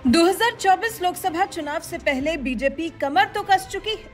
2024 लोकसभा चुनाव से पहले बीजेपी कमर तो कस चुकी है,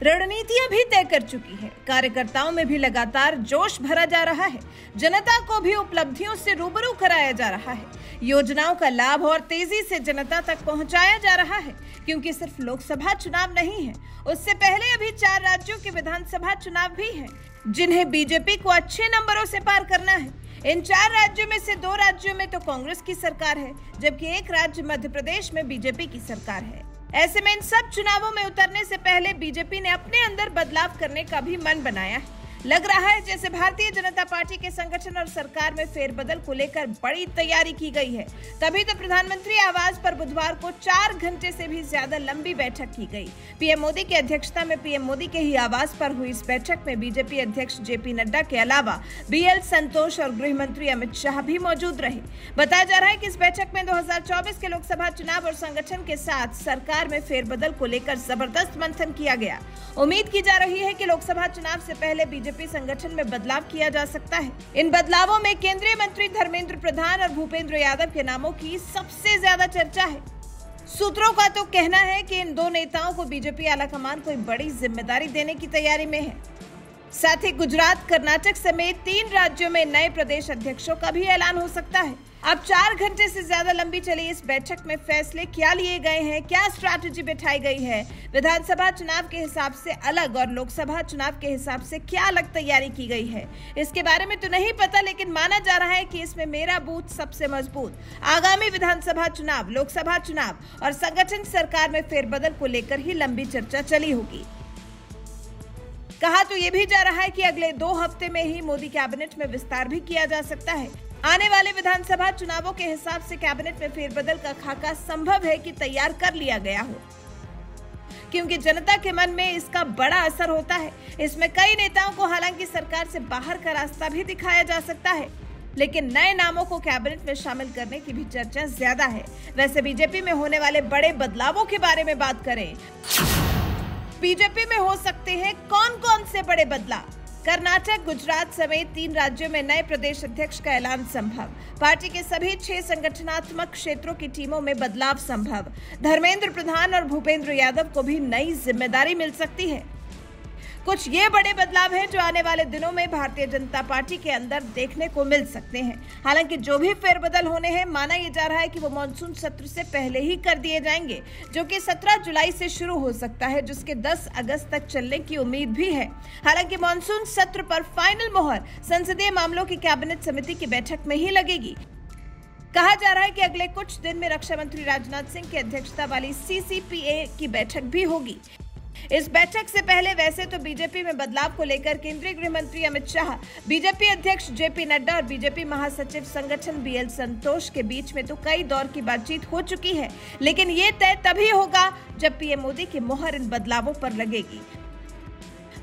रणनीतियां भी तय कर चुकी है। कार्यकर्ताओं में भी लगातार जोश भरा जा रहा है। जनता को भी उपलब्धियों से रूबरू कराया जा रहा है। योजनाओं का लाभ और तेजी से जनता तक पहुंचाया जा रहा है, क्योंकि सिर्फ लोकसभा चुनाव नहीं है, उससे पहले अभी 4 राज्यों के विधानसभा चुनाव भी हैं, जिन्हें बीजेपी को अच्छे नंबरों से पार करना है। इन 4 राज्यों में से 2 राज्यों में तो कांग्रेस की सरकार है, जबकि एक राज्य मध्य प्रदेश में बीजेपी की सरकार है। ऐसे में इन सब चुनावों में उतरने से पहले बीजेपी ने अपने अंदर बदलाव करने का भी मन बनाया है। लग रहा है जैसे भारतीय जनता पार्टी के संगठन और सरकार में फेरबदल को लेकर बड़ी तैयारी की गई है। तभी तो प्रधानमंत्री आवास पर बुधवार को 4 घंटे से भी ज्यादा लंबी बैठक की गई। पीएम मोदी की अध्यक्षता में पीएम मोदी के ही आवास पर हुई इस बैठक में बीजेपी अध्यक्ष जेपी नड्डा के अलावा बीएल संतोष और गृह मंत्री अमित शाह भी मौजूद रहे। बताया जा रहा है कि इस बैठक में 2024 के लोकसभा चुनाव और संगठन के साथ सरकार में फेरबदल को लेकर जबरदस्त मंथन किया गया। उम्मीद की जा रही है कि लोकसभा चुनाव से पहले बीजेपी संगठन में बदलाव किया जा सकता है। इन बदलावों में केंद्रीय मंत्री धर्मेंद्र प्रधान और भूपेंद्र यादव के नामों की सबसे ज्यादा चर्चा है। सूत्रों का तो कहना है कि इन 2 नेताओं को बीजेपी आलाकमान कोई बड़ी जिम्मेदारी देने की तैयारी में है। साथ ही गुजरात, कर्नाटक समेत 3 राज्यों में नए प्रदेश अध्यक्षों का भी ऐलान हो सकता है। अब 4 घंटे से ज्यादा लंबी चली इस बैठक में फैसले क्या लिए गए हैं, क्या स्ट्रैटेजी बिठाई गई है, विधानसभा चुनाव के हिसाब से अलग और लोकसभा चुनाव के हिसाब से क्या अलग तैयारी की गई है, इसके बारे में तो नहीं पता, लेकिन माना जा रहा है कि इसमें मेरा बूथ सबसे मजबूत। आगामी विधानसभा चुनाव, लोकसभा चुनाव और संगठन सरकार में फेरबदल को लेकर ही लंबी चर्चा चली होगी। कहा तो ये भी जा रहा है कि अगले 2 हफ्ते में ही मोदी कैबिनेट में विस्तार भी किया जा सकता है। आने वाले विधानसभा चुनावों के हिसाब से कैबिनेट में फेरबदल का खाका संभव है कि तैयार कर लिया गया हो, क्योंकि जनता के मन में इसका बड़ा असर होता है। इसमें कई नेताओं को हालांकि सरकार से बाहर का रास्ता भी दिखाया जा सकता है, लेकिन नए नामों को कैबिनेट में शामिल करने की भी चर्चा ज्यादा है। वैसे बीजेपी में होने वाले बड़े बदलावों के बारे में बात करें, बीजेपी में हो सकते हैं कौन कौन से बड़े बदलाव। कर्नाटक, गुजरात समेत 3 राज्यों में नए प्रदेश अध्यक्ष का ऐलान संभव। पार्टी के सभी 6 संगठनात्मक क्षेत्रों की टीमों में बदलाव संभव। धर्मेंद्र प्रधान और भूपेंद्र यादव को भी नई जिम्मेदारी मिल सकती है। कुछ ये बड़े बदलाव हैं जो आने वाले दिनों में भारतीय जनता पार्टी के अंदर देखने को मिल सकते हैं। हालांकि जो भी फेरबदल होने हैं, माना यह जा रहा है कि वो मानसून सत्र से पहले ही कर दिए जाएंगे, जो कि 17 जुलाई से शुरू हो सकता है, जिसके 10 अगस्त तक चलने की उम्मीद भी है। हालांकि मानसून सत्र पर फाइनल मोहर संसदीय मामलों की कैबिनेट समिति की बैठक में ही लगेगी। कहा जा रहा है कि अगले कुछ दिन में रक्षा मंत्री राजनाथ सिंह की अध्यक्षता वाली सीसीपीए की बैठक भी होगी। इस बैठक से पहले वैसे तो बीजेपी में बदलाव को लेकर केंद्रीय गृह मंत्री अमित शाह, बीजेपी अध्यक्ष जेपी नड्डा और बीजेपी महासचिव संगठन बीएल संतोष के बीच में तो कई दौर की बातचीत हो चुकी है, लेकिन ये तय तभी होगा जब पीएम मोदी की मोहर इन बदलावों पर लगेगी।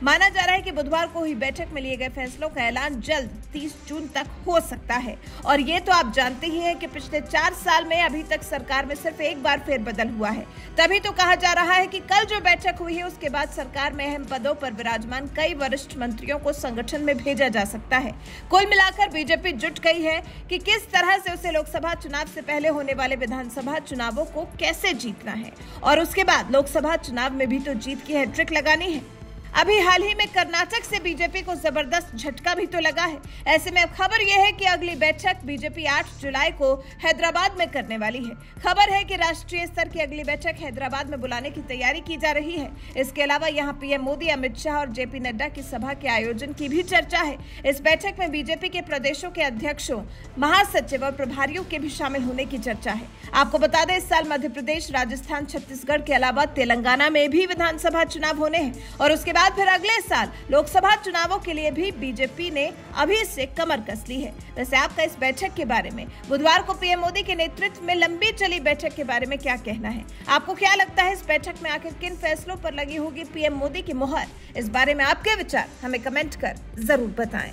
माना जा रहा है कि बुधवार को हुई बैठक में लिए गए फैसलों का ऐलान जल्द 30 जून तक हो सकता है। और ये तो आप जानते ही हैं कि पिछले 4 साल में अभी तक सरकार में सिर्फ एक बार फेरबदल हुआ है। तभी तो कहा जा रहा है कि कल जो बैठक हुई है उसके बाद सरकार में अहम पदों पर विराजमान कई वरिष्ठ मंत्रियों को संगठन में भेजा जा सकता है। कुल मिलाकर बीजेपी जुट गई है कि किस तरह से उसे लोकसभा चुनाव से पहले होने वाले विधानसभा चुनावों को कैसे जीतना है और उसके बाद लोकसभा चुनाव में भी तो जीत की हैट्रिक लगानी है। अभी हाल ही में कर्नाटक से बीजेपी को जबरदस्त झटका भी तो लगा है। ऐसे में अब खबर यह है कि अगली बैठक बीजेपी 8 जुलाई को हैदराबाद में करने वाली है। खबर है कि राष्ट्रीय स्तर की अगली बैठक हैदराबाद में बुलाने की तैयारी की जा रही है। इसके अलावा यहां पीएम मोदी, अमित शाह और जेपी नड्डा की सभा के आयोजन की भी चर्चा है। इस बैठक में बीजेपी के प्रदेशों के अध्यक्षों, महासचिव और प्रभारियों के भी शामिल होने की चर्चा है। आपको बता दें, इस साल मध्य प्रदेश, राजस्थान, छत्तीसगढ़ के अलावा तेलंगाना में भी विधानसभा चुनाव होने हैं और उसके बाद फिर अगले साल लोकसभा चुनावों के लिए भी बीजेपी ने अभी से कमर कस ली है। वैसे आपका इस बैठक के बारे में, बुधवार को पीएम मोदी के नेतृत्व में लंबी चली बैठक के बारे में क्या कहना है? आपको क्या लगता है इस बैठक में आखिर किन फैसलों पर लगी होगी पीएम मोदी की मोहर? इस बारे में आपके विचार हमें कमेंट कर जरूर बताएं।